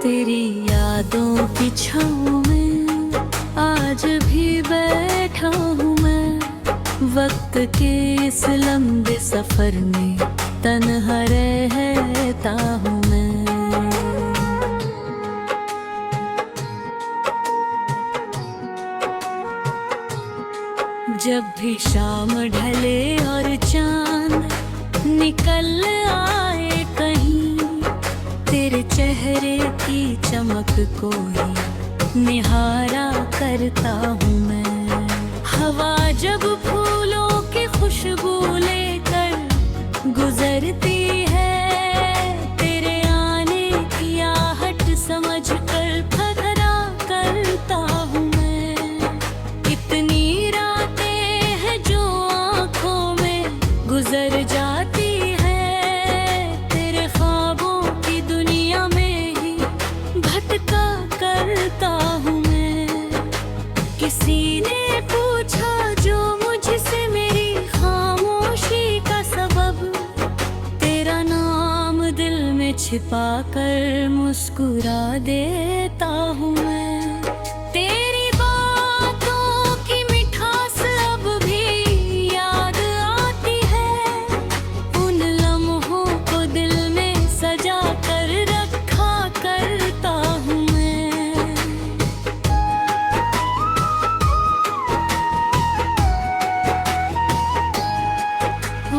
तेरी यादों की छाँव में आज भी बैठा हूँ मैं। वक्त के इस लंबे सफर में तन्हा रहता हूँ मैं। जब भी शाम ढले और चांद निकल आए कहीं, तेरे चेहरे की चमक को ही निहारा करता हूँ मैं। हवा जब फूलों की खुशबू लेकर गुजरती है, तेरे आने की आहट समझ कर फकरा करता हूँ मैं। कितनी रातें हैं जो आँखों में गुजर जाती है, तेरे ख्वाबों की दुनिया में ही भटका करता हूँ मैं। किसी ने पूछा जो मुझसे मेरी खामोशी का सबब, तेरा नाम दिल में छिपा कर मुस्कुरा देता हूँ मैं। तेरी बातों की मिठास अब भी याद आती है, उन लम्हों को दिल में सजा कर रखा करता हूँ मैं।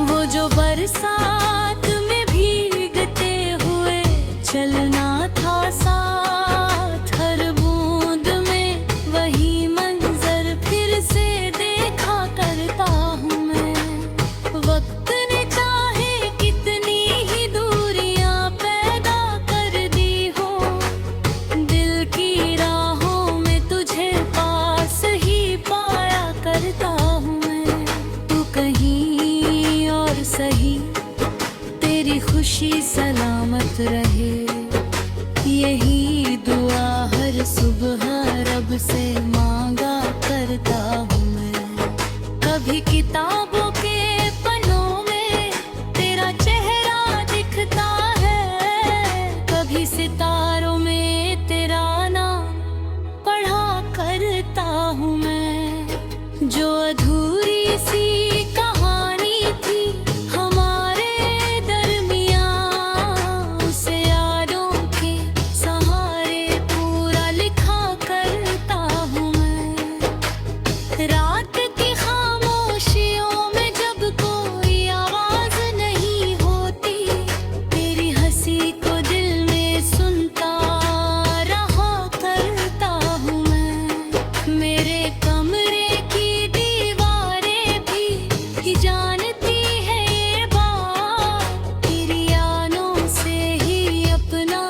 वो जो बरसात में भीगते हुए चलना था साथ, हर बूंद में वही मंजर फिर से देखा करता हूँ मैं। वक्त ने चाहे कितनी ही दूरियां पैदा कर दी हो, दिल की राहों में तुझे पास ही पाया करता हूँ मैं। तू कहीं और सही, तेरी खुशी सलामत रहे, यही दुआ हर सुबह रब से मांगा करता हूँ मैं। कभी किताबों के पन्नों में तेरा चेहरा दिखता है, कभी सितारों में तेरा नाम पढ़ा करता हूँ मैं। जो अधूरी सी कहानी थी हमारे दरमियाँ, उसे यादों के सहारे पूरा लिखा करता हूँ मैं। रात की खामोशियों में जब कोई आवाज नहीं होती, तेरी हंसी को दिल में सुनता रहा करता हूँ मैं। मेरे कमरे की दीवारें भी जानती है ये बात, तेरी यादों से ही अपना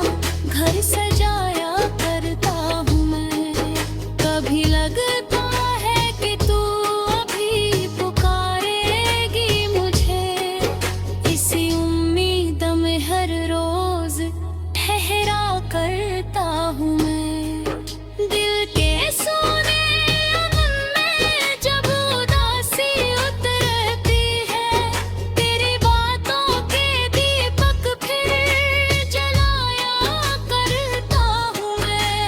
घर सजाया करता हूँ मैं। कभी लगता है कि तू अभी पुकारेगी मुझे, इसी उम्मीद में हर रोज ठहरा करता हूँ मैं। दिल के सोने अमन में जब उदासी उतरती है, तेरी बातों के दीपक फिर जलाया करता हूँ मैं।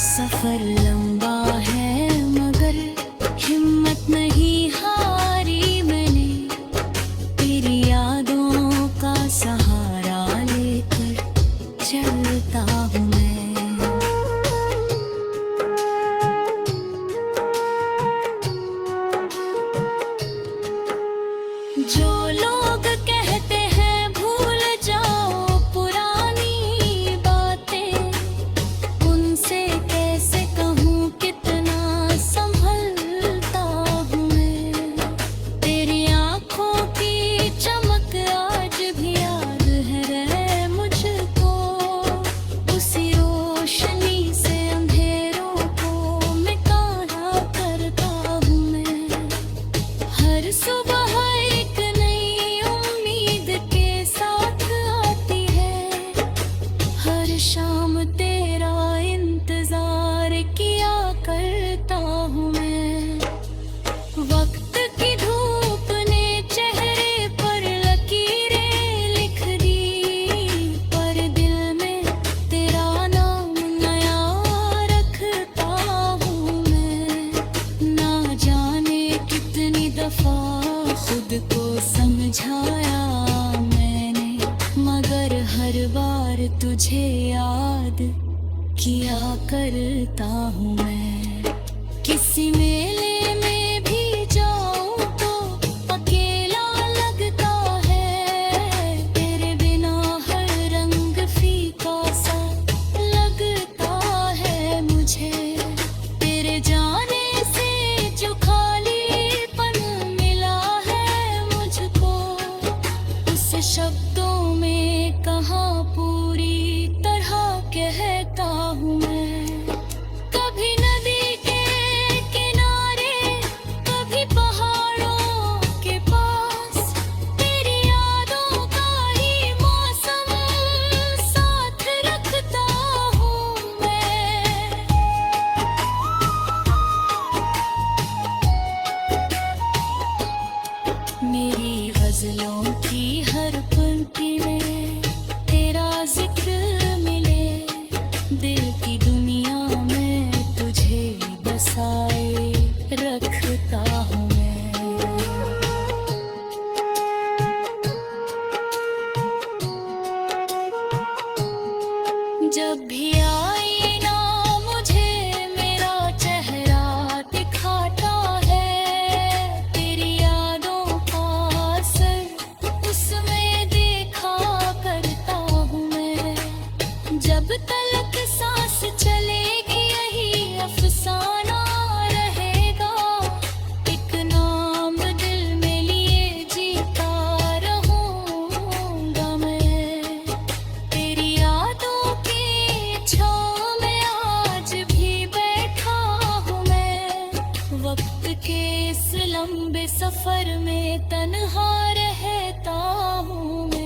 सफर लंबा है मगर हिम्मत नहीं हारी मैंने, तेरी यादों का सहारा लेकर चलता हूँ मैं। जो लोग कहते हैं भूल जाओ पुरानी बातें, उनसे कैसे कहूँ कितना संभलता हूँ मैं। तेरी आँखों की चमक आज भी याद है रहे मुझको, उसी रोशनी से अंधेरों को मैं कहा करता हूँ मैं। हर सुबह एक नई मुझे याद किया करता हूँ मैं। किसी मेले में भी जाऊँ तो अकेला लगता है, तेरे बिना हर रंग फीका सा लगता है मुझे। तेरे जाने से जो खालीपन मिला है मुझको, उसे शब्दों में कहाँ पूरी तरह कहता हूँ मैं। कभी नदी के किनारे, कभी पहाड़ों के पास, तेरी यादों का ही मौसम साथ रखता हूँ मैं। मेरी गजलों की हर पंक्ति में तेरा जिक्र मिले, दिल की दुनिया में तुझे बसाए रखता हूँ मैं। जब भी आईना मुझे मेरा चेहरा दिखाता है, तेरी यादों का असर उसमें देखा करता हूँ मैं। जब तलक सांस चलेगी यही अफसाना रहेगा, एक नाम दिल में लिए जीता रहूंगा मैं। तेरी यादों की छाँव में आज भी बैठा हूँ मैं, वक्त के इस लंबे सफर में तन्हा रहता हूँ मैं।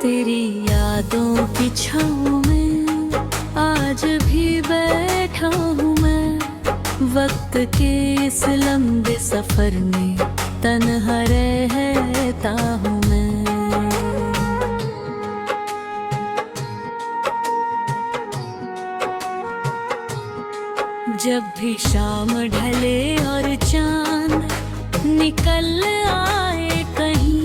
तेरी यादों की छाँव में आज भी बैठा हूँ मैं, वक्त के इस लंबे सफर में तन्हा रहता हूँ मैं। जब भी शाम ढले और चांद निकल आए कहीं,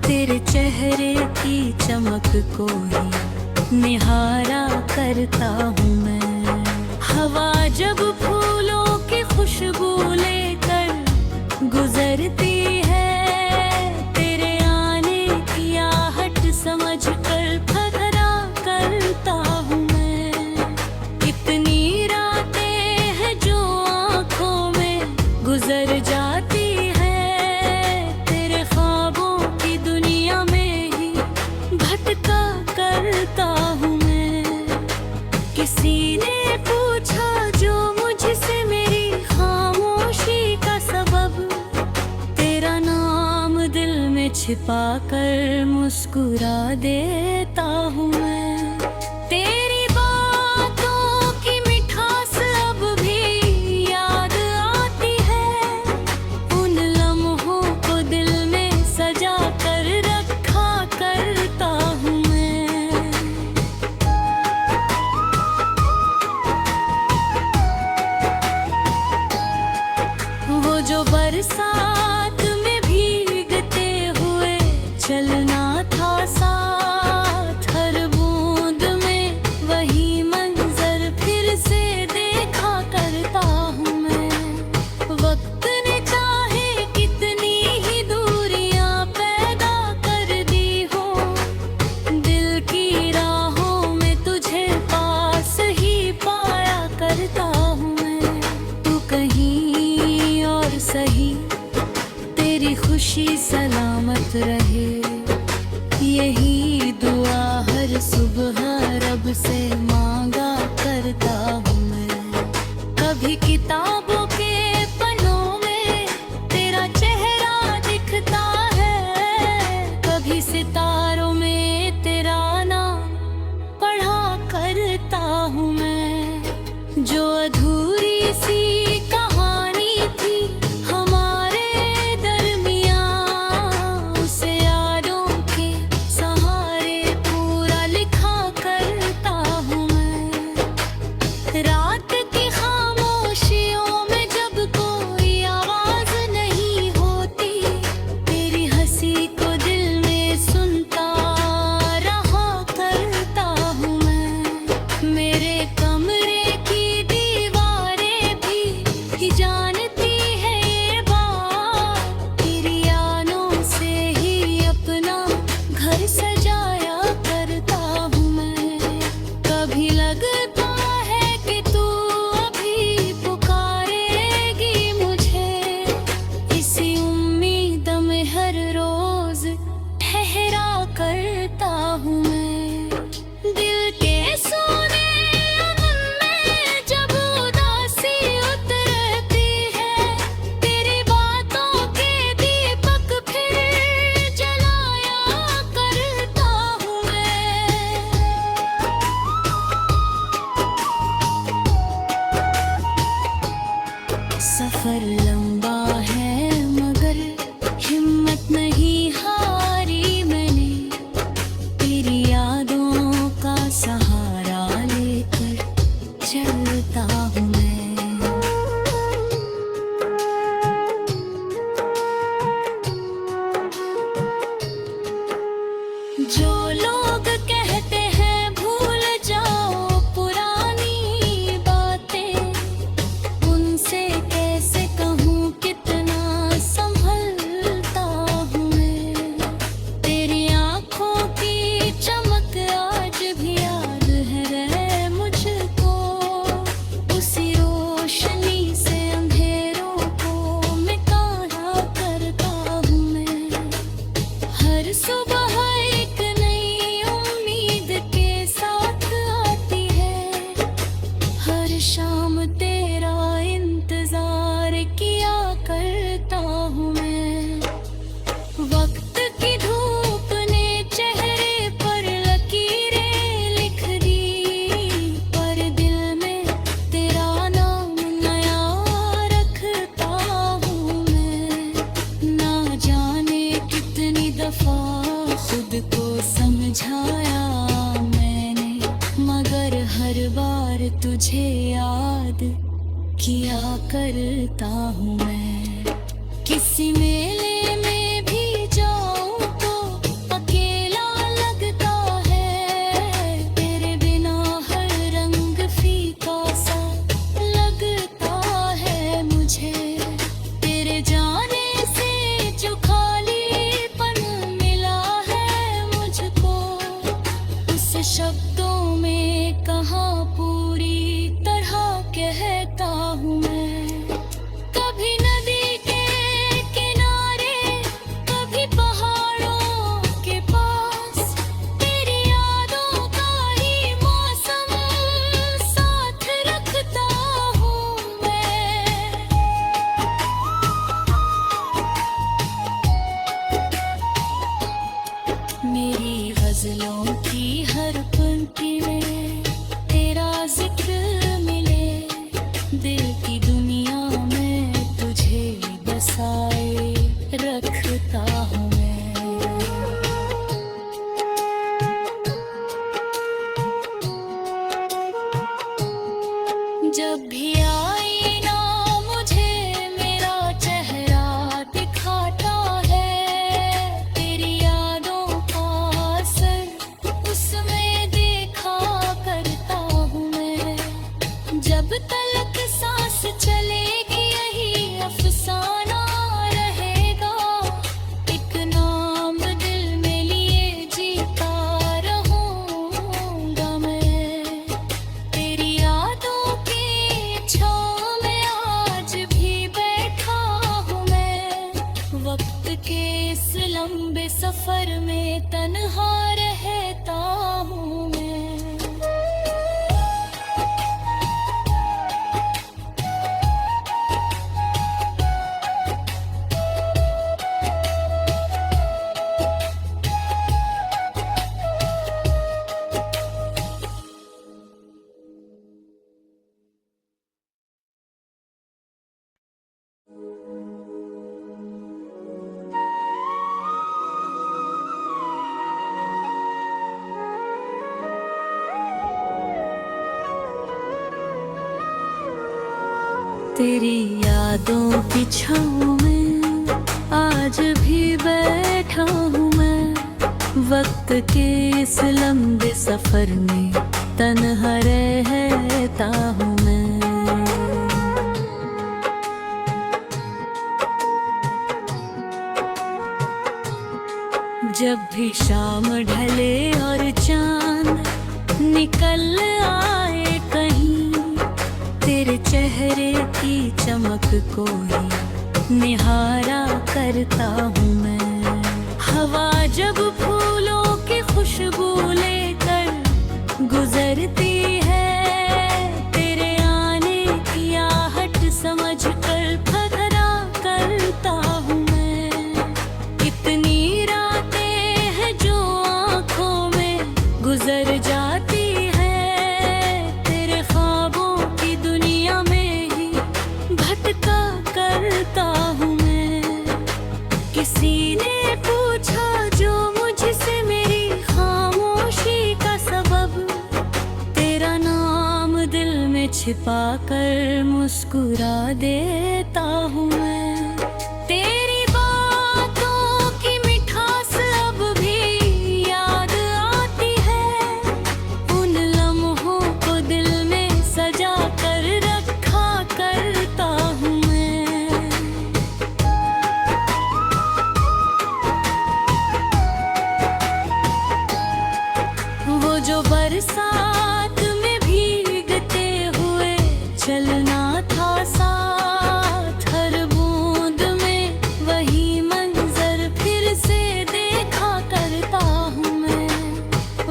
तेरे चेहरे की चमक को ही निहारा करता हूँ मैं। हवा जब फूलों की खुशबू लेकर गुजरती है, तेरे आने की आहट समझ कर फकरा करता हूँ मैं। कितनी रातें हैं जो आँखों में गुजर जाती है, तेरे ख्वाबों की दुनिया में ही भटका करता हूँ मैं। किसी ने पूछा जो मुझसे मेरी खामोशी का सबब, तेरा नाम दिल में छिपा कर मुस्कुरा देता हूँ मैं। तेरी बातों की मिठास अब भी याद आती है, उन लम्हों को दिल में सजा कर रखा करता हूँ मैं। वो जो बरसात में भीगते हुए चलना था साथ, हर बूंद में वही मंजर फिर से देखा करता हूँ मैं। वक्त ने चाहे कितनी ही दूरियां पैदा कर दी हो, दिल की राहों में तुझे पास ही पाया करता हूँ मैं। तू कहीं और सही, तेरी खुशी सलामत रहे, यही दुआ हर सुबह रब से मांगा करता हूँ मैं। कभी किताबों के पन्नों में तेरा चेहरा दिखता है, करता हूँ मैं। किसी मेले में भी जाऊँ तो अकेला लगता है, तेरे बिना हर रंग फीका सा लगता है मुझे। तेरे जाने से जो खालीपन मिला है मुझको, उस शब्दों में कहाँ पूरी तरह कहता हूँ मैं। कभी नदी के किनारे, कभी पहाड़ों के पास, तेरी यादों का ही मौसम साथ रखता हूँ मैं। मेरी गजलों की हर पंक्ति में तेरा जिक्र मिले, दिल की दुनिया में तुझे बसाए रखता हूँ मैं। जब भी आईना मुझे मेरा चेहरा दिखाता है, तेरी यादों का असर उसमें देखा करता हूँ मैं। जब तलक सांस चलेगी यही अफसाना रहेगा, एक नाम दिल में लिए जीता रहूंगा मैं। तेरी यादों की छाँव में आज भी बैठा हूँ मैं, वक्त के इस लंबे सफर में तन्हा रहता हूँ मैं। तेरी यादों की छाँव में आज भी बैठा हूँ मैं, वक्त के इस लंबे सफर में तन्हा रहता हूँ मैं। जब भी शाम ढले और चांद निकल आए कहीं, तेरे चेहरे की चमक को ही निहारा करता हूँ मैं। हवा जब फूलों की खुशबू लेकर गुजरती है, तेरे आने की आहट समझ कर फकरा करता हूँ मैं। कितनी रातें हैं जो आँखों में गुजर जाती है, तेरे ख्वाबों की दुनिया में ही भटका करता हूँ मैं। किसी ने पूछा जो मुझसे मेरी खामोशी का सबब, तेरा नाम दिल में छिपा कर मुस्कुरा देता हूँ मैं। तेरी बातों की मिठास अब भी याद आती है, उन लम्हों को दिल में सजा कर रखा करता हूँ मैं। वो जो बरसात में भीगते हुए चलना था साथ, हर बूंद में वही मंजर फिर से देखा करता हूँ मैं।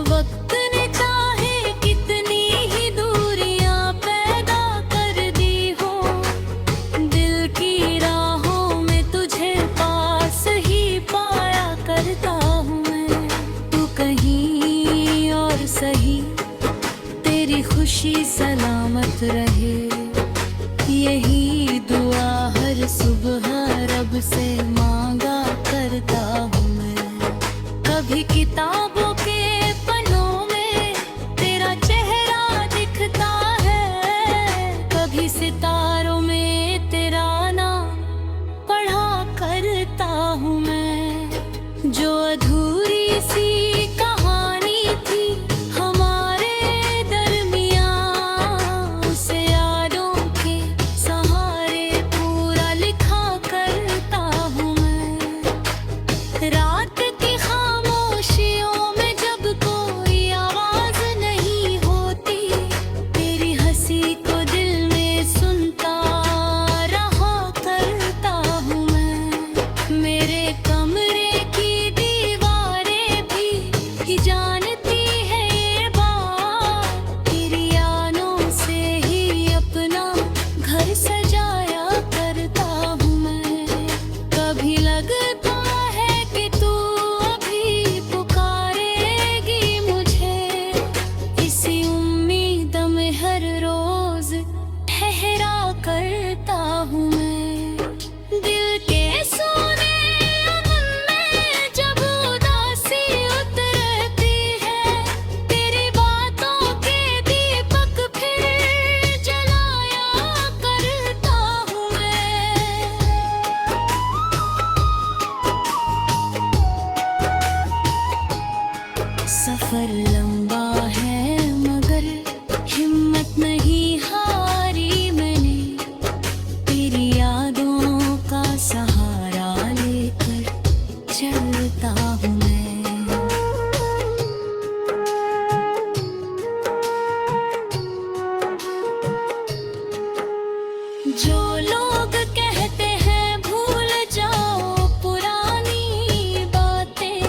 वक्त ने चाहे कितनी ही दूरियां पैदा कर दी हो, दिल की राहों में तुझे पास ही पाया करता हूँ मैं। तू कहीं और सही, तेरी खुशी सलामत रहे, यही दुआ हर सुबह रब से मांगा करता हूँ मैं। कभी किताबों के पन्नों में तेरा चेहरा दिखता है, कभी सितारों में हूँ मैं। जो अधूरी सी कहानी थी हमारे दरमियाँ, उसे यादों के सहारे पूरा लिखा करता हूँ मैं। रात की खामोशियों में जब कोई आवाज नहीं होती, तेरी हंसी को दिल में सुनता रहा करता हूँ मैं। मेरे कमरे की दीवारें भी जानती है ये बात, तेरी यादों से ही अपना घर सजाया करता हूँ मैं। कभी लगता है कि तू अभी पुकारेगी मुझे, इसी उम्मीद में हर रोज ठहरा करता हूँ मैं। दिल के सोने अमन में जब उदासी उतरती है, तेरी बातों के दीपक फिर जलाया करता हूँ मैं। सफर लंबा है मगर हिम्मत नहीं हारी मैंने, तेरी यादों का सहारा लेकर चलता हूँ मैं। जो लोग कहते हैं भूल जाओ पुरानी बातें,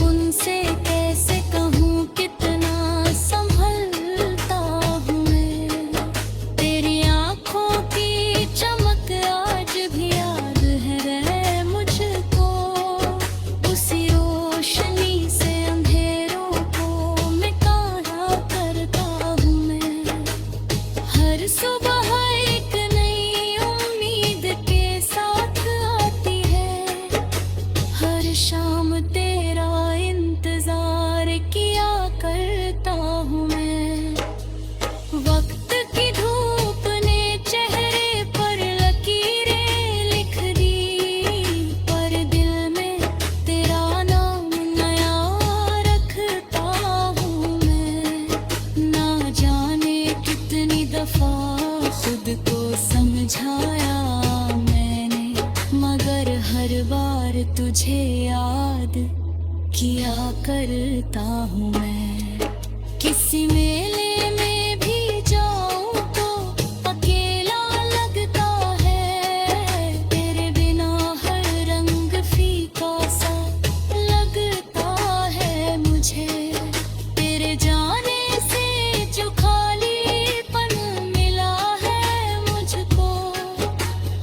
उनसे कैसे कहूँ कितना संभलता हूँ मैं। तेरी आँखों की चमक आज भी याद है रे मुझको, उसी रोशनी से अंधेरों को मिटाया करता हूँ मैं। हर सुबह एक नई उम्मीद के साथ आती है, हर शाम तेरा इंतजार किया करता हूँ मैं। वक्त की धूप ने चेहरे पर लकीरें लिख दी, पर दिल में तेरा नाम नया रखता हूँ मैं। ना जाने कितनी दफा खुद को समझाया मैंने, मगर हर बार तुझे याद किया करता हूँ मैं। किसी मेले में भी जाऊँ तो अकेला लगता है, तेरे बिना हर रंग फीका सा लगता है मुझे। तेरे जाने से जो खालीपन मिला है मुझको,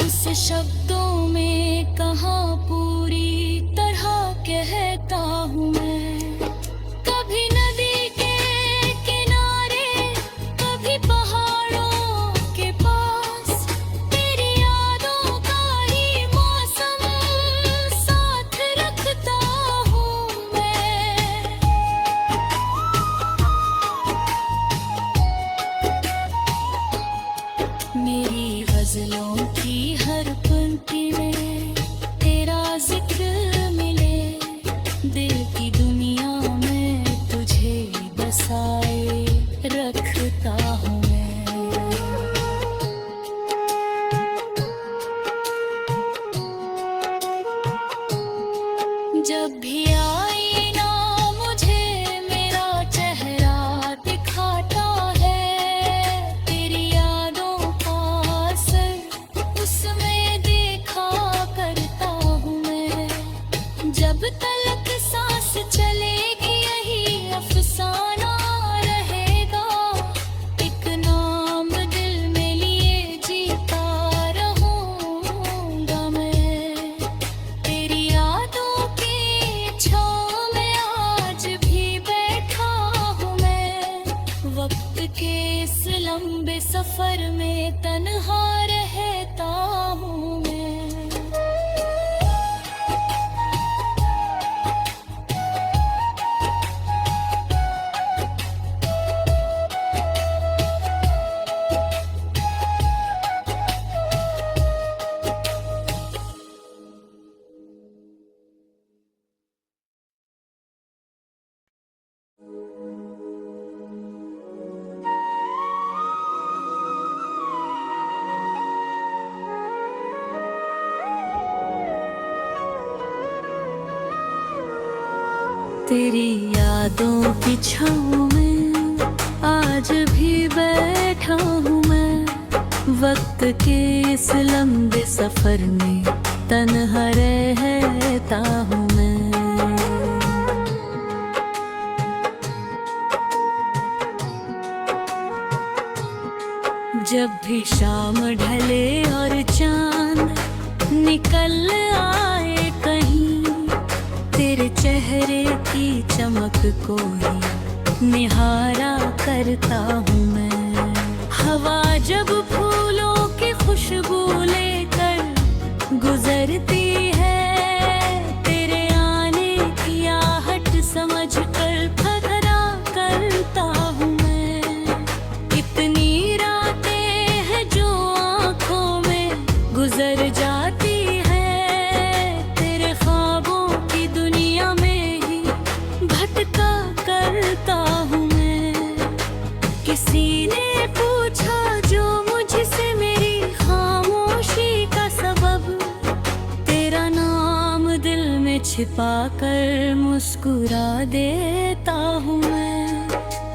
उस शब्दों में कहाँ पूरी तरह कहता हूँ मैं। कभी नदी के किनारे, कभी पहाड़ों के पास, तेरी यादों का ही मौसम साथ रखता हूँ मैं। मेरी गजलों की हर पंक्ति में तेरा तेरी यादों की छाँव में आज भी बैठा हूँ मैं, वक्त के इस लंबे सफर में तन्हा रहता हूँ मैं। जब भी शाम ढले और चांद निकल आए कहीं, तेरे चेहरे की चमक को ही निहारा करता हूँ मैं। हवा जब फूलों की खुशबू लेकर गुजरती है, तेरे आने की आहट समझ कर फकरा करता हूँ मैं। इतनी रातें हैं जो आँखों में गुजर जाती है, तेरे ख्वाबों की दुनिया में ही भटका करता हूँ मैं। किसी ने पूछा जो मुझसे मेरी खामोशी का सबब, तेरा नाम दिल में छिपा कर मुस्कुरा देता हूँ मैं।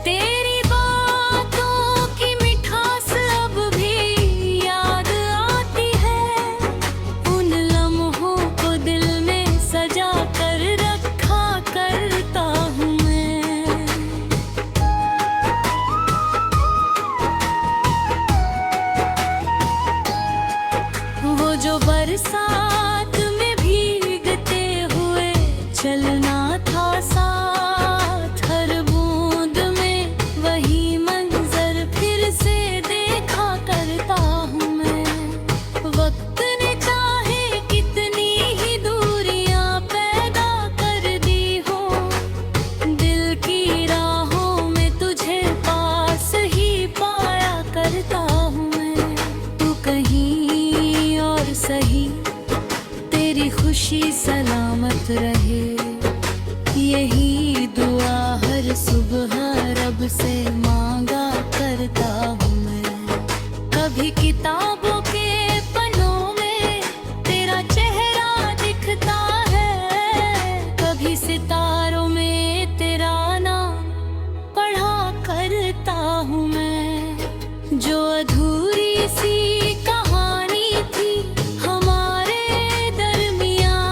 तेरी बातों की मिठास अब भी याद आती है, उन लम्हों को दिल में सजा कर रखा करता हूँ मैं। वो जो बरसात में भीगते हुए चलना था साथ, हर बूंद में वही मंजर फिर से देखा करता हूँ मैं। वक्त ने चाहे कितनी ही दूरियां पैदा कर दी हो, दिल की राहों में तुझे पास ही पाया करता हूँ मैं। तू कहीं और सही, तेरी खुशी सलामत रहे, यही दुआ हर सुबह रब से मांगा करता हूँ मैं। कभी किताबों के पन्नों में तेरा चेहरा दिखता है, कभी सितारों में तेरा नाम पढ़ा करता हूँ मैं। जो अधूरी सी कहानी थी हमारे दरमियाँ,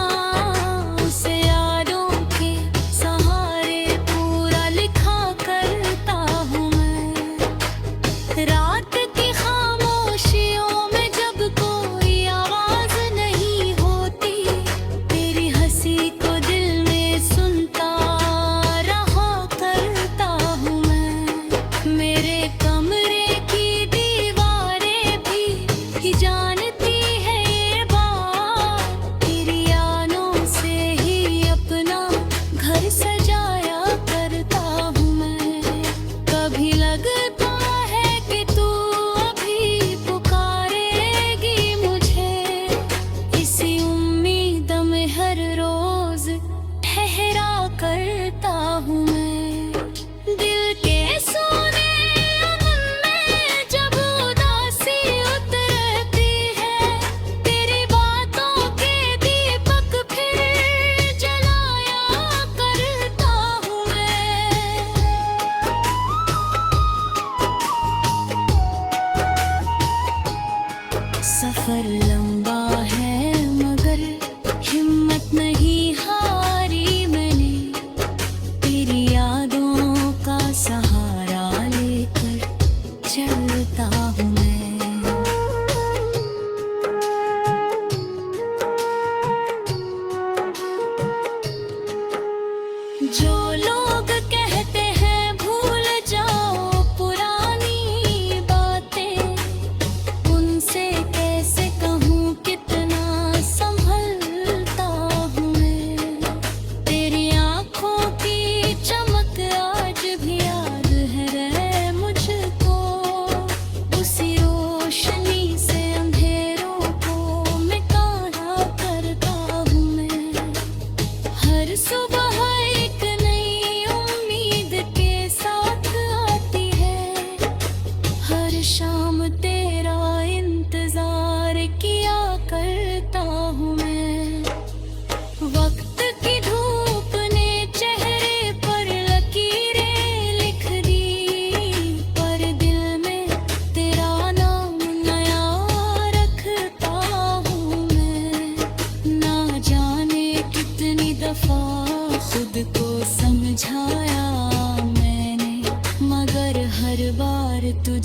उसे यादों के सहारे पूरा लिखा करता हूँ मैं। रात की खामोशियों में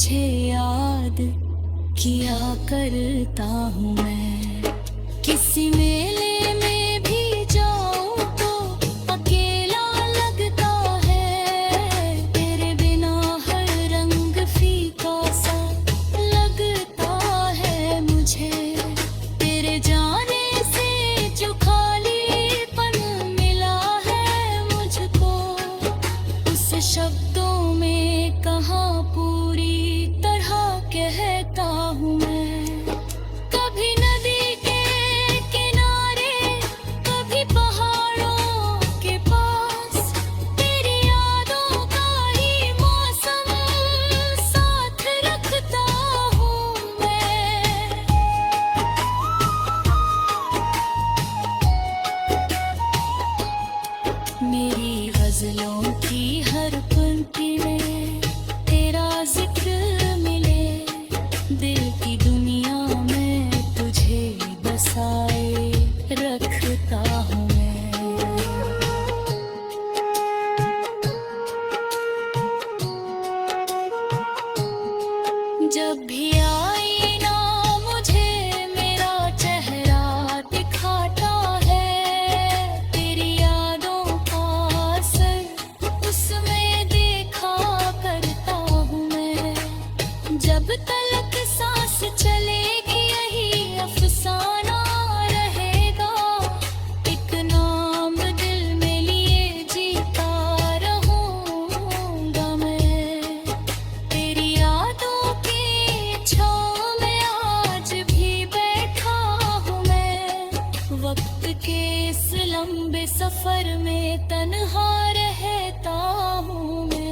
तुझे याद किया करता हूँ मैं। किसी मेले में भी जाऊँ तो अकेला लगता है, तेरे बिना हर रंग फीका सा लगता है मुझे। तेरे जाने से जो खालीपन मिला है मुझको, उस शब्दों में कहाँ पूरी तरह कहता हूँ मैं। कभी नदी के किनारे, कभी पहाड़ों के पास, तेरी यादों का ही मौसम साथ रखता हूँ मैं। मेरी गजलों की हर पंक्ति में तेरा जिक्र मिले, दिल की दुनिया में तुझे बसाए रखता हूँ मैं। जब भी आईना मुझे मेरा चेहरा दिखाता है, तेरी यादों का असर उसमें देखा करता हूँ मैं। जब तलक सांस चलेगी यही अफसाना रहेगा, एक नाम दिल में लिए जीता रहूंगा मैं। तेरी यादों की छाँव में आज भी बैठा हूँ मैं, वक्त के इस लंबे सफर में तन्हा रहता हूँ मैं।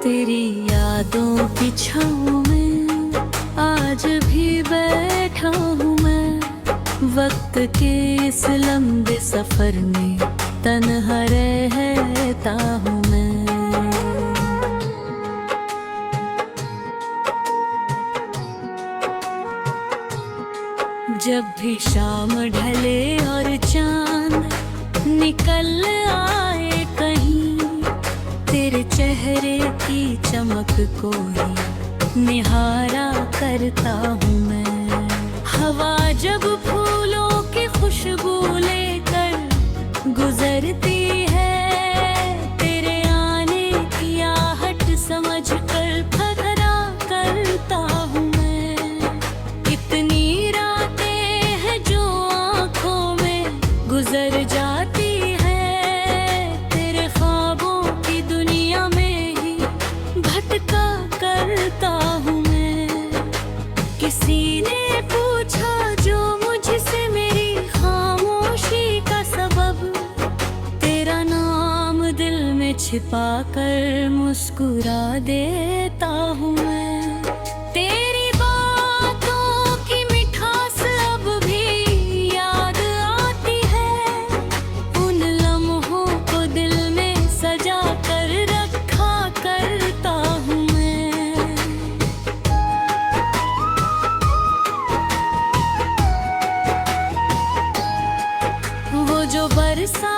तेरी यादों की छाँव में आज भी बैठा हूँ मैं, वक्त के इस लंबे सफर में तन्हा रहता हूँ मैं। जब भी शाम ढले और चांद निकल आए कहीं, तेरे चेहरे की चमक को ही निहारा करता हूँ मैं। हवा जब फूलों की खुशबू लेकर गुजरती है, तेरे आने की आहट समझ कर फकरा करता हूँ मैं। इतनी रातें हैं जो आँखों में गुजर जाती है, तेरे ख्वाबों की दुनिया में ही भटका करता हूँ मैं। किसी ने पूछा जो मुझसे मेरी खामोशी का सबब, तेरा नाम दिल में छिपा कर मुस्कुरा देता हूँ मैं। तेरी बातों की मिठास अब भी याद आती है, उन लम्हों को दिल में सजा कर रखा करता हूँ मैं। वो जो बरसा